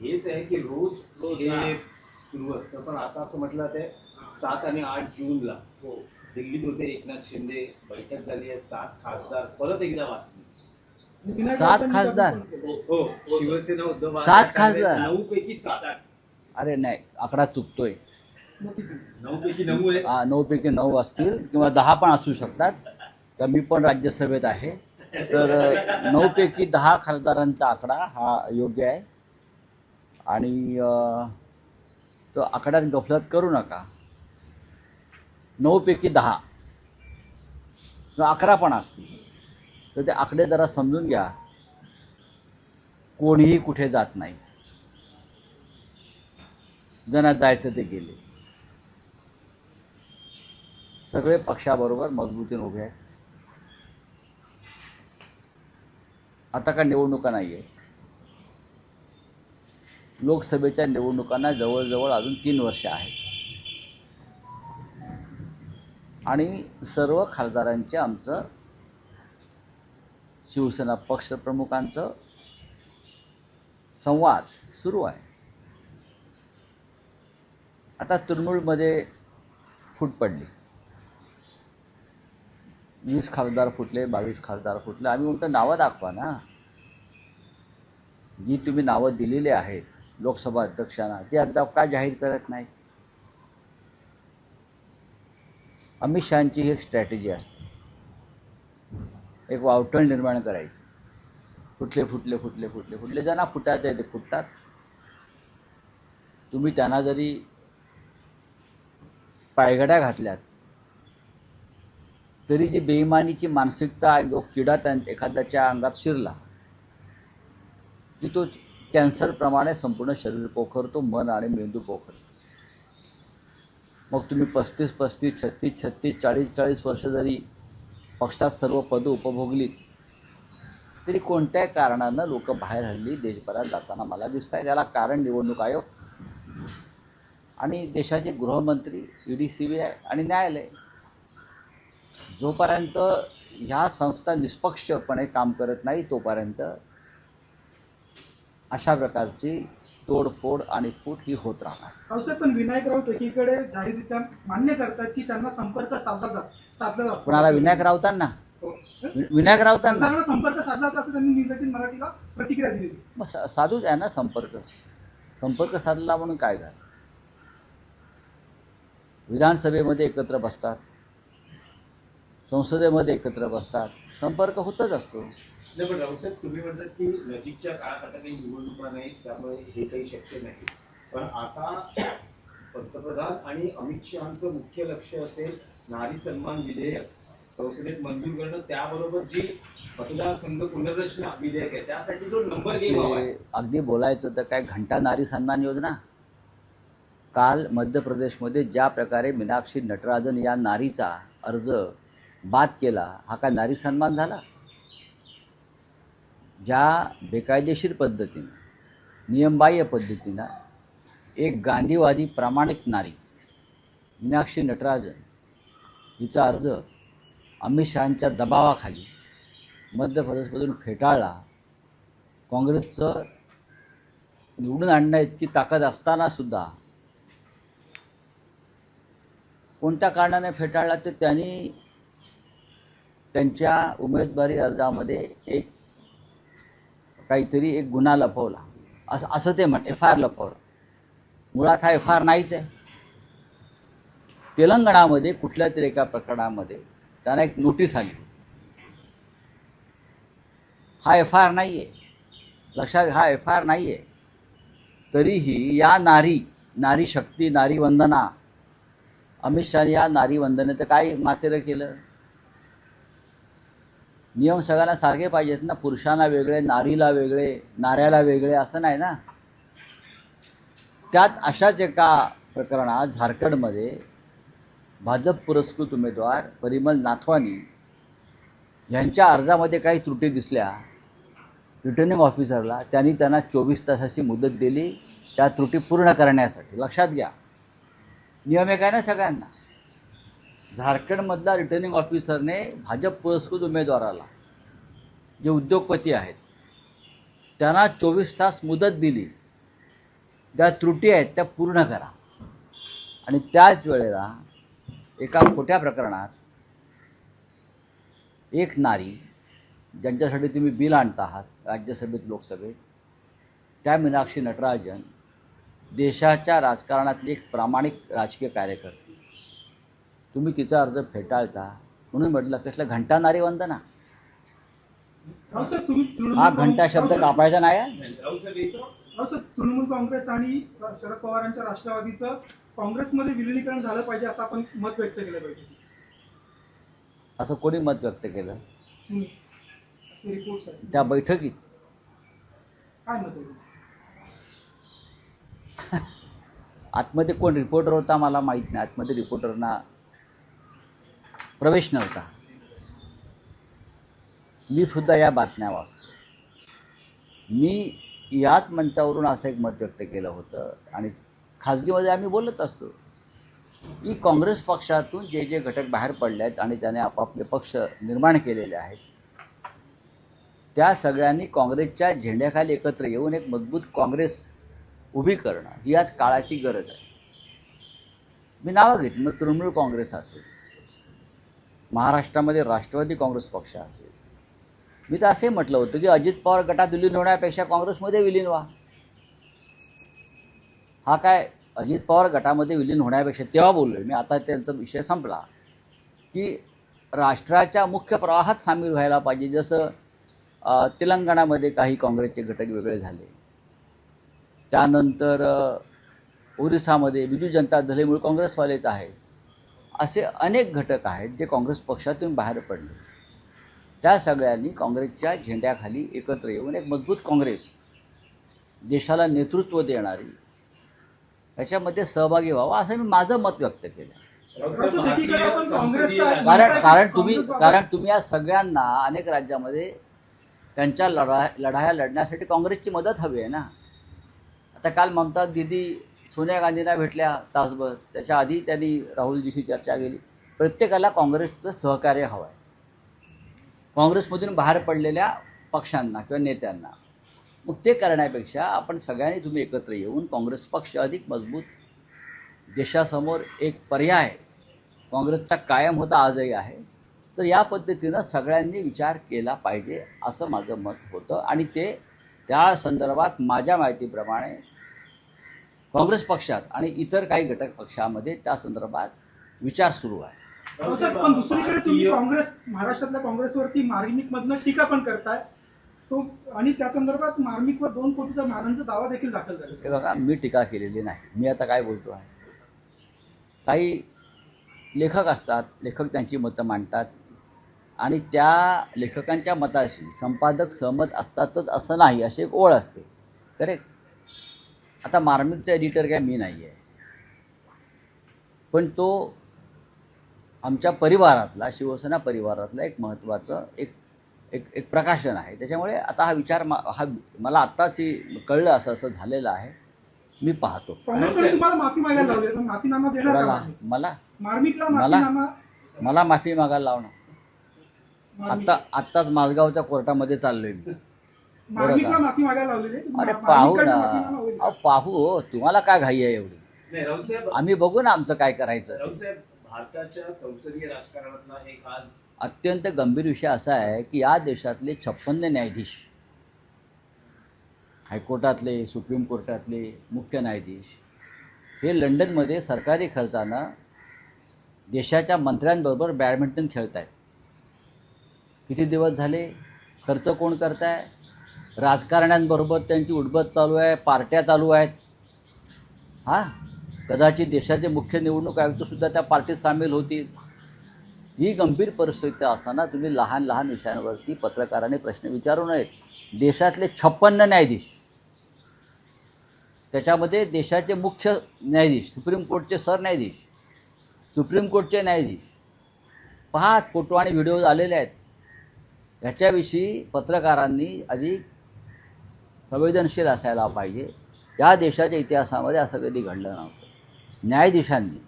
हेच आहे की रोज हे सुरू असतं, पण आता असं म्हटलं ते 7 आणि 8 जूनला दिल्लीत होते एकनाथ शिंदे, बैठक झाली आहे, 7 खासदार, परत एकदा बातमी. 7 खासदार? हो, शिवसेना, उद्धव 7 बाळासाहेब ठाकरे, खासदार? 9 पैकी 7. अरे नाही, आकडा चुकतोय. 9 पैकी 9 आहे. 9 पैकी 9 असतील किंवा 10 पण असू शकतात. तर मी पण राज्यसभेत आहे, तर 9 पैकी 10 खासदारांचा आकडा हा योग्य आहे. आणि तो आकड्यात गफलत करू नका. 9 पैकी 10 किंवा 11 पण असतील, तर ते आकडे जरा समजून घ्या. कोणीही कुठे जात नाही, ज्यांना जायचं ते गेले. सगळे पक्षाबरोबर मजबूतीने उभे आहेत. आता का निवडणुका नाही आहे. लोकसभेच्या निवडणुकांना जवळजवळ अजून 3 वर्ष आहेत. आणि सर्व खासदारांचे आमचं शिवसेना पक्षप्रमुखांचं संवाद सुरू आहे. आता तृणमूलमध्ये फूट पडली. 20 खासदार फुटले, 22 खासदार फुटले. आम्ही म्हणतो नावं दाखवा ना. जी तुम्ही नावं दिलेली आहेत लोकसभा अध्यक्षांना, ते अद्याप का जाहीर करत नाही? अमित शहांची ही एक स्ट्रॅटेजी असते, एक वावटळ निर्माण करायची. फुटले ज्यांना फुटायचं आहे ते फुटतात. तुम्ही त्यांना जरी पायघड्या घातल्यात तरी जी बेईमानीची मानसिकता, जो किडा एखाद्याच्या अंगात शिरला की तो कॅन्सरप्रमाणे संपूर्ण शरीर पोखरतो, मन आणि मेंदू पोखरतो. मग तुम्ही 35, 36, 40 वर्ष जरी पक्षात सर्व पदं उपभोगलीत तरी कोणत्याही कारणानं लोक बाहेर हल्ली देशभरात जाताना मला दिसत आहे. त्याला कारण निवडणूक आयोग आणि देशाचे गृहमंत्री, ईडी, सीबीआय आणि न्यायालय. जोपर्यंत ह्या संस्था निष्पक्षपणे काम करत नाही तोपर्यंत अशा प्रकारची तोडफोड आणि फूट ही होत राहणार. साहेब, पण विनायक राऊत एकीकडे जाहीररित्या मान्य करतात की त्यांना संपर्क साधला जातो. कुणाला? विनायक राऊतांना? विनायक राऊतांना संपर्क साधला जातो असं त्यांनी न्यूज 18 मराठीला प्रतिक्रिया दिली. मग साधूच आहे ना संपर्क साधला म्हणून काय झालं? विधानसभेमध्ये एकत्र बसतात, संसदेमध्ये एकत्र बसतात, संपर्क होतच असतो. नाही, पण राऊतसाहेब तुम्ही म्हणतात की नजीकच्या काळात आता काही निवडणुका नाही, त्यामुळे हे काही शक्य नाही. पण आता पंतप्रधान आणि अमित शहांचं मुख्य लक्ष असेल नारी सन्मान विधेयक संसदेत मंजूर करणं, त्याबरोबर जी मतदारसंघ पुनर्रचना विधेयक आहे त्यासाठी जो नंबर गेम हवा आहे. अगदी बोलायचं तर काय, घंटा नारी सन्मान योजना. काल मध्य प्रदेशमध्ये ज्या प्रकारे मीनाक्षी नटराजन या नारीचा अर्ज बाद केला, हा काय नारी सन्मान झाला? ज्या बेकायदेशीर पद्धतीनं, नियमबाह्य पद्धतीनं एक गांधीवादी प्रामाणिक नारी मीनाक्षी नटराजन हिचा अर्ज अमित शहांच्या दबावाखाली मध्य प्रदेशमधून फेटाळला. काँग्रेसचं निवडून आणण्याची ताकद असतानासुद्धा कोणत्या कारणाने फेटाळला ते त्यांनी त्यांच्या उमेदवारी अर्जामध्ये एक काहीतरी एक गुन्हा लपवला, असं ते म्हणते. FIR लपवलं. मुळात हा FIR नाहीच आहे. तेलंगणामध्ये कुठल्या तरी एका प्रकरणामध्ये त्यांना एक नोटीस आली. हा FIR नाही आहे, लक्षात, हा FIR नाही आहे. तरीही या नारी शक्ती, नारी वंदना, अमित शहा या नारी वंदनेचं काय मातेरं केलं? नियम सगळ्यांना सारखे पाहिजेत ना. पुरुषांना वेगळे, नारीला वेगळे, नाऱ्याला वेगळे असं नाही ना. त्यात अशाच एका प्रकरणात झारखंडमध्ये भाजप पुरस्कृत उमेदवार परिमल नाथवानी यांच्या अर्जामध्ये काही त्रुटी दिसल्या. रिटर्निंग ऑफिसरला त्यांनी त्यांना 24 तासाची मुदत दिली त्या त्रुटी पूर्ण करण्यासाठी. लक्षात घ्या, नियम एक आहे ना सगळ्यांना. झारखंडमधला रिटर्निंग ऑफिसरने भाजप पुरस्कृत उमेदवाराला, जे उद्योगपती आहेत, त्यांना 24 तास मुदत दिली ज्या त्रुटी आहेत त्या पूर्ण करा. आणि त्याच वेळेला एका खोट्या प्रकरणात एक नारी ज्यांच्यासाठी तुम्ही बिल आणत आहात राज्यसभेत लोकसभेत, त्या मीनाक्षी नटराजन देशाच्या राजकारणातली एक प्रामाणिक राजकीय कार्यकर्ती, तुम्ही तिचा अर्ज फेटाळता. म्हणून म्हटलं कसलं घंटा नारी वंदना, राऊत साहेब, तुम्ही हा तृणमूल घंटा शब्द कापायचा नाही आहे. राऊत साहेब एक राऊत साहेब, तृणमूल काँग्रेस आणि शरद पवारांच्या राष्ट्रवादीचं काँग्रेसमध्ये विलिनीकरण झालं पाहिजे असं आपण मत व्यक्त केलं पाहिजे. असं कोणी मत व्यक्त केलं तुम्ही असे रिपोर्ट्स आहेत, त्या बैठकीत? काय मत आहे? आतमध्ये कोण रिपोर्टर होता मला माहीत नाही. आतमध्ये रिपोर्टरना प्रवेश नव्हता. मी सुद्धा या बातम्या वाचतो. मी याच मंचावरून असं एक मत व्यक्त केलं होतं आणि खाजगीमध्ये आम्ही बोलत असतो की काँग्रेस पक्षातून जे जे घटक बाहेर पडले आहेत आणि त्याने आपापले पक्ष निर्माण केलेले आहेत, त्या सगळ्यांनी काँग्रेसच्या झेंड्याखाली एकत्र येऊन एक मजबूत काँग्रेस उभी करणं ही आज काळाची गरज आहे. मी नावं घेतली, मग तृणमूल काँग्रेस असेल, महाराष्ट्रामध्ये राष्ट्रवादी काँग्रेस पक्ष असेल. मी तर असे म्हटलं होतं की अजित पवार गटात विलीन होण्यापेक्षा काँग्रेसमध्ये विलीन व्हा. हा काय अजित पवार गटामध्ये विलीन होण्यापेक्षा तेव्हा बोललो मी, आता त्यांचा विषय संपला, की राष्ट्राच्या मुख्य प्रवाहात सामील व्हायला पाहिजे. जसं तेलंगणामध्ये काही काँग्रेसचे घटक वेगळे झाले, त्यानंतर ओरिसामध्ये बिजू जनता दल हे मूळ काँग्रेसवालेच आहे. असे अनेक घटक आहेत जे काँग्रेस पक्षातून बाहेर पडले. त्या सगळ्यांनी काँग्रेसच्या झेंड्याखाली एकत्र येऊन एक मजबूत काँग्रेस, देशाला नेतृत्व देणारी, याच्यामध्ये सहभागी व्हावा असं मी माझं मत व्यक्त केलं. राऊत साहेब, भारतीय संसदीय कारण तुम्ही या सगळ्यांना अनेक राज्यामध्ये त्यांच्या लढाया लढण्यासाठी काँग्रेसची मदत हवी आहे ना. आता काल ममता दीदी सोनिया गांधींना भेटल्या तासभर, त्याच्या आधी त्यांनी राहुलजीशी चर्चा केली. प्रत्येकाला काँग्रेसचं सहकार्य हवं आहे. काँग्रेसमधून बाहेर पडलेल्या पक्षांना किंवा नेत्यांना, मग ते करण्यापेक्षा आपण सगळ्यांनी तुम्ही एकत्र येऊन काँग्रेस पक्ष अधिक मजबूत, देशासमोर एक पर्याय काँग्रेसचा कायम होता, आजही आहे. तर या पद्धतीनं सगळ्यांनी विचार केला पाहिजे असं माझं मत होतं. आणि ते त्या संदर्भात माझ्या माहितीप्रमाणे काँग्रेस पक्षात आणि इतर काही घटक पक्षामध्ये त्या संदर्भात विचार सुरू आहे. राऊत साहेब, पण दुसरीकडे तुम्ही काँग्रेस, महाराष्ट्रातल्या काँग्रेसवरती मार्मिकमधनं टीका पण करताय तो, आणि त्या संदर्भात मार्मिकवर 2 कोटीचा मारहाणीचा दावा देखील दाखल झाला. हे बघा, मी टीका केलेली नाही. मी आता काय बोलतो आहे, काही लेखक असतात, लेखक त्यांची मतं मांडतात आणि त्या लेखकांच्या मताशी संपादक सहमत असतातच असं नाही, अशी एक ओळ असते. करेक्ट. आता मार्मिकचा एडिटर काय मी नाही आहे, पण तो आमच्या परिवारातला, शिवसेना परिवारातला एक महत्त्वाचं एक प्रकाशन आहे. त्याच्यामुळे आता हा विचार मला आत्ताच कळलं असं झालेलं आहे. मी पाहतो. काँग्रेसकडे तुम्हाला माफी मागायला लावली, पण माफीनामा देणार का? मार्मिकला माफीनामा, मला माफी मागायला लावणं. आत्ताच माझगावच्या कोर्टामध्ये चाललोय मी. मार्मिकला माफी मागायला लावलेली. अरे पाहू ना, पाहू. तुम्हाला काय घाई आहे एवढी? नाही राऊत साहेब, आम्ही बघू ना आमचं काय करायचं. राऊत साहेब, भारताच्या संसदीय राजकारणातला एक आज अत्यंत गंभीर विषय असा आहे की या देशातले 56 न्यायाधीश, हायकोर्टातले, सुप्रीम कोर्टातले मुख्य न्यायाधीश, हे लंडनमध्ये सरकारी खर्चानं देशाच्या मंत्र्यांबरोबर बॅडमिंटन खेळत आहेत. किती दिवस झाले? खर्च कोण करत आहे? राजकारण्यांबरोबर त्यांची उडबत चालू आहे, पार्ट्या चालू आहेत. हां, कदाचित देशाचे मुख्य निवडणूक आयुक्तसुद्धा त्या पार्टीत सामील होतील. ही गंभीर परिस्थिती असताना तुम्ही लहान लहान विषयांवरती पत्रकारांनी प्रश्न विचारू नयेत. देशातले 56 न्यायाधीश, त्याच्यामध्ये देशाचे मुख्य न्यायाधीश, सुप्रीम कोर्टचे सरन्यायाधीश, सुप्रीम कोर्टचे न्यायाधीश, पहा फोटो आणि व्हिडिओ आलेले आहेत. ह्याच्याविषयी पत्रकारांनी अधिक संवेदनशील असायला पाहिजे. या देशाच्या इतिहासामध्ये असं कधी घडलं नव्हतं. न्यायाधीशांनी,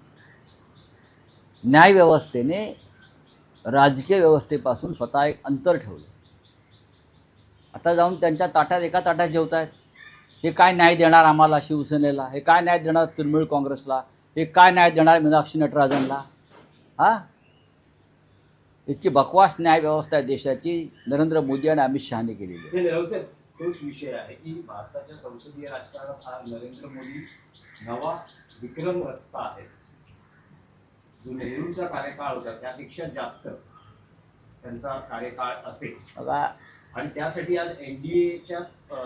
न्यायव्यवस्थेने राजकीय व्यवस्थेपासून स्वतः एक अंतर ठेवलं. आता जाऊन त्यांच्या ताटात, एका ताटात जेवत आहेत. हे काय न्याय देणार आम्हाला शिवसेनेला, हे काय न्याय देणार तृणमूल काँग्रेसला, हे काय न्याय देणार मीनाक्षी नटराजनला? हा, इतकी बकवास न्याय व्यवस्था आहे देशाची नरेंद्र मोदी आणि अमित शहाने केलेली आहे. हे निरवसाहेब, तोच विषय आहे की भारताच्या संसदीय राजकारणात आज नरेंद्र मोदी नवा विक्रम रचता आहेत. जो नेहरूंचा कार्यकाळ होता त्यापेक्षा जास्त त्यांचा कार्यकाळ असेल बघा, आणि त्यासाठी आज एनडीएच्या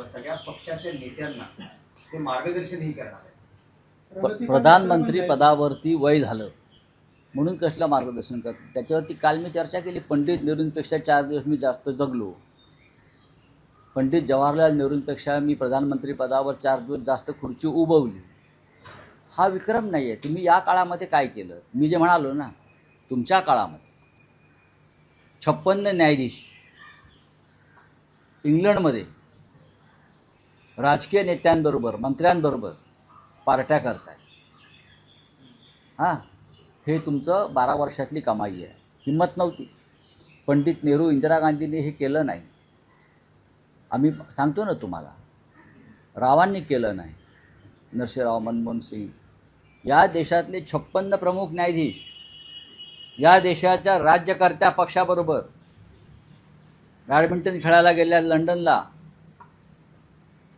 सगळ्या पक्षाच्या नेत्यांना ते मार्गदर्शनही करणार आहे. प्रधानमंत्री पदावरती वय झालं म्हणून कसलं मार्गदर्शन करतो? त्याच्यावरती काल मी चर्चा केली. पंडित नेहरूंपेक्षा 4 दिवस मी जास्त जगलो. पंडित जवाहरलाल नेहरूंपेक्षा मी प्रधानमंत्री पदावर 4 दिवस जास्त खुर्ची उभवली. हा विक्रम नाही आहे. तुम्ही या काळामध्ये काय केलं? मी जे म्हणालो ना, तुमच्या काळामध्ये 56 न्यायाधीश इंग्लंडमध्ये राजकीय नेत्यांबरोबर मंत्र्यांबरोबर पार्ट्या करताय. हां, हे तुमचं 12 वर्षातली कमाई आहे. हिंमत नव्हती. पंडित नेहरू, इंदिरा गांधींनी हे केलं नाही. आम्ही सांगतो ना तुम्हाला, रावांनी केलं नाही. नरसिंहराव, मनमोहन सिंग, या देशातले 56 प्रमुख न्यायाधीश या देशाच्या राज्यकर्त्या पक्षाबरोबर बॅडमिंटन खेळायला गेल्या लंडनला.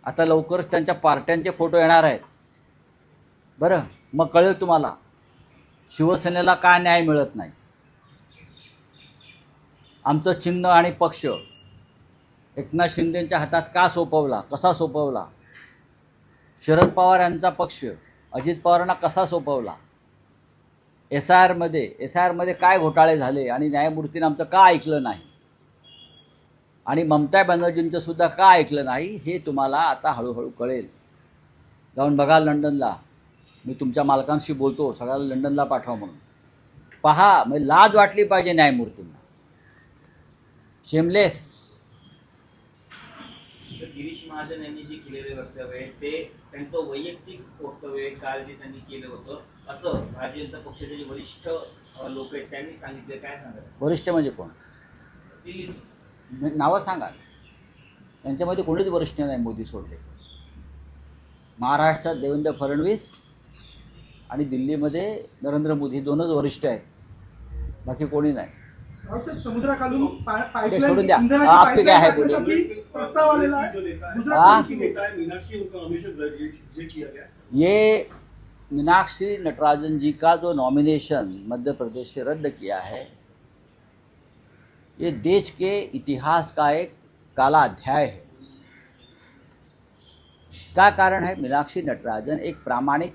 आता लवकरच त्यांच्या पार्ट्यांचे फोटो येणार आहेत. बरं, मग कळेल तुम्हाला शिवसेनेला काय न्याय मिळत नाही. आमचं चिन्ह आणि पक्ष एकनाथ शिंदेंच्या हातात का सोपवला, कसा सोपवला? शरद पवार यांचा पक्ष अजित पवारांना कसा सोपवला? एस आय आरमध्ये काय घोटाळे झाले आणि न्यायमूर्तीनं आमचं का ऐकलं नाही? आणि ममता बॅनर्जींचं सुद्धा का ऐकलं नाही हे तुम्हाला आता हळूहळू कळेल. जाऊन बघा लंडनला. मी तुमच्या मालकांशी बोलतो, सगळ्याला लंडनला पाठवा म्हणून. पहा, म्हणजे लाज वाटली पाहिजे न्यायमूर्तींना. शेमलेस. गिरीश महाजन यांनी जे केलेले वक्तव्य आहे ते त्यांचं वैयक्तिक वक्तव्य काल जे त्यांनी केलं होतं असं भारतीय जनता पक्षाचे जे वरिष्ठ लोक आहेत त्यांनी सांगितलं. काय सांगाल? वरिष्ठ म्हणजे कोण? नावं सांगा. त्यांच्यामध्ये कोणीच वरिष्ठ नाही. मोदी सोडले. महाराष्ट्रात देवेंद्र फडणवीस आणि दिल्लीमध्ये नरेंद्र मोदी, दोनच वरिष्ठ आहेत. बाकी कोणी नाही. समुद्राखालून सोडून द्या. आपके क्या है प्रस्ताव आलेला आहे. ये मीनाक्षी नटराजन जी का जो नॉमिनेशन मध्य प्रदेश से रद्द किया है, ये देश के इतिहास का एक काला अध्याय है. क्या कारण है? मीनाक्षी नटराजन एक प्रामाणिक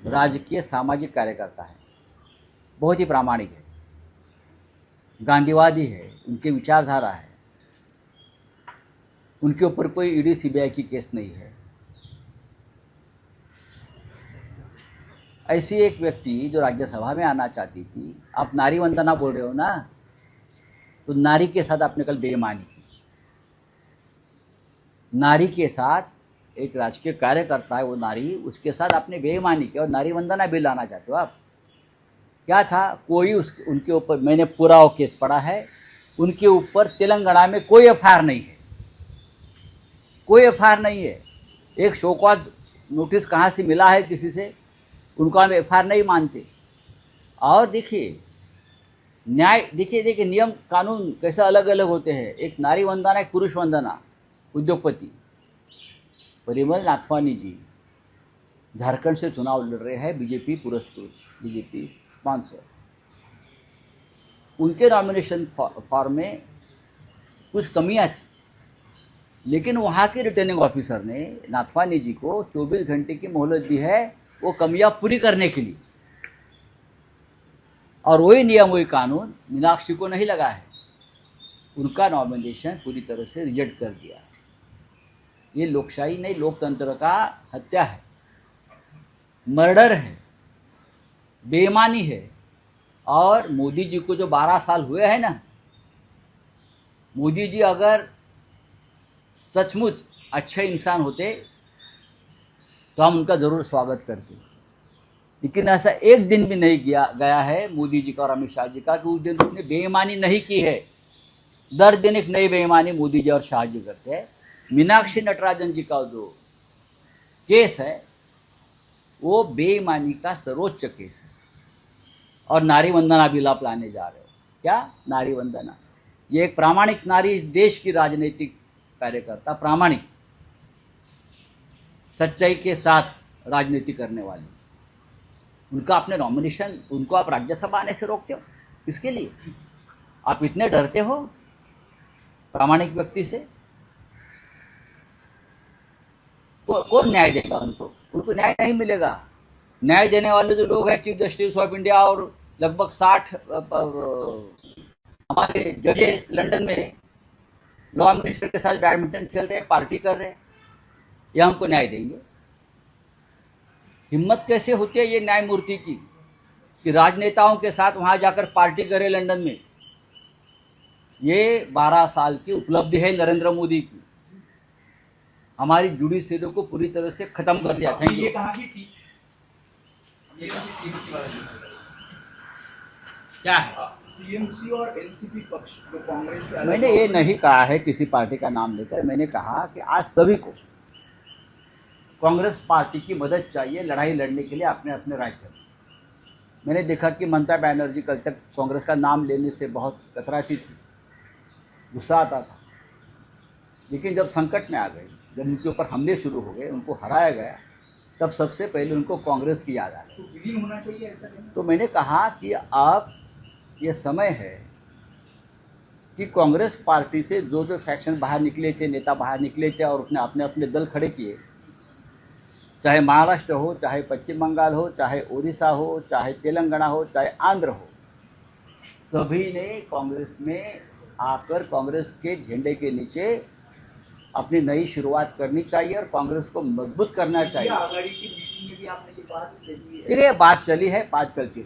राजकीय सामाजिक कार्यकर्ता है. बहुत ही प्रामाणिक है, गांधीवादी है, उनके विचारधारा है. उनके ऊपर कोई ईडी सीबीआई की केस नहीं है. ऐसी एक व्यक्ति जो राज्यसभा में आना चाहती थी. आप नारी वंदना बोल रहे हो ना, तो नारी के साथ आपने कल बेईमानी की. नारी के साथ एक राजकीय कार्यकर्ता है वो नारी, उसके साथ आपने बेईमानी की और नारी वंदना बिल लाना चाहते हो आप. क्या था? कोई उनके ऊपर, मैंने पूरा वो केस पढ़ा है, उनके ऊपर तेलंगाना में कोई एफआईआर नहीं है. कोई एफआईआर नहीं है. एक शोकॉज नोटिस कहाँ से मिला है किसी से, उनको हम एफआईआर नहीं मानते. और देखिए न्याय, देखिए नियम कानून कैसे अलग अलग होते हैं. एक नारी वंदना, एक पुरुष वंदना. उद्योगपति परिमल नाथवानी जी झारखंड से चुनाव लड़ रहे हैं, बीजेपी पुरस्कृत, बीजेपी स्पॉन्सर. उनके नॉमिनेशन फॉर्म में कुछ कमियां थी, लेकिन वहाँ के रिटर्निंग ऑफिसर ने नाथवानी जी को 24 घंटे की मोहलत दी है वो कमियां पूरी करने के लिए. और वही नियम, वही कानून मीनाक्षी को नहीं लगा है. उनका नॉमिनेशन पूरी तरह से रिजेक्ट कर दिया. ये लोकशाही नहीं, लोकतंत्र का हत्या है, मर्डर है, बेईमानी है. और मोदी जी को जो 12 साल हुए हैं ना, मोदी जी अगर सचमुच अच्छे इंसान होते तो हम उनका ज़रूर स्वागत करते. लेकिन ऐसा एक दिन भी नहीं गया है मोदी जी का और अमित शाह जी का कि उस दिन उसने बेईमानी नहीं की है. दर दिन एक नई बेईमानी मोदी जी और शाह जी करते हैं. मीनाक्षी नटराजन जी का जो केस है वो बेईमानी का सर्वोच्च केस है। और नारी वंदना बिल आप लाने जा रहे हो, क्या नारी वंदना? ये एक प्रामाणिक नारी, इस देश की राजनीतिक कार्यकर्ता, प्रामाणिक, सच्चाई के साथ राजनीति करने वाली, उनका आपने नॉमिनेशन, उनको आप राज्यसभा आने से रोकते हो, इसके लिए आप इतने डरते हो प्रामाणिक व्यक्ति से? कौन न्याय देगा उनको? उनको न्याय नहीं मिलेगा। न्याय देने वाले जो लोग हैं, चीफ जस्टिस ऑफ इंडिया और लगभग 60 हमारे जजेस लंदन में लॉ मिनिस्टर के साथ बैडमिंटन खेल रहे हैं, पार्टी कर रहे हैं, या हमको न्याय देंगे? हिम्मत कैसे होती है ये न्यायमूर्ति की कि राजनेताओं के साथ वहां जाकर पार्टी करे लंदन में? ये 12 साल की उपलब्धि है नरेंद्र मोदी की। हमारी जुडिशरी को पूरी तरह से खत्म कर दिया। Thank you. क्या है? टीएमसी और एनसीपी पक्ष जो कांग्रेस से अलग मैंने ये नहीं कहा है किसी पार्टी का नाम लेकर, मैंने कहा कि आज सभी को कांग्रेस पार्टी की मदद चाहिए लड़ाई लड़ने के लिए अपने अपने राज्य में। मैंने देखा कि ममता बनर्जी कल तक कांग्रेस का नाम लेने से बहुत कतराती थी, गुस्सा आता था, लेकिन जब संकट में आ गई, जब उनके ऊपर हमले शुरू हो गए, उनको हराया गया, तब सबसे पहले उनको कांग्रेस की याद आ गई। तो विलीन होना चाहिए ऐसा कहना? तो मैंने कहा कि अब ये समय है कि कांग्रेस पार्टी से जो जो फैक्शन बाहर निकले थे, नेता बाहर निकले थे और उसने अपने अपने दल खड़े किए, चाहे महाराष्ट्र हो, चाहे पश्चिम बंगाल हो, चाहे उड़ीसा हो, चाहे तेलंगाना हो, चाहे आंध्र हो, सभी ने कांग्रेस में आकर कांग्रेस के झंडे के नीचे अपनी नई शुरुआत करनी चाहिए और कांग्रेस को मजबूत करना चाहिए। आघाड़ी की मीटिंग में भी आपने ये बात कही है। देखिए, बात चली है, बात चलती है।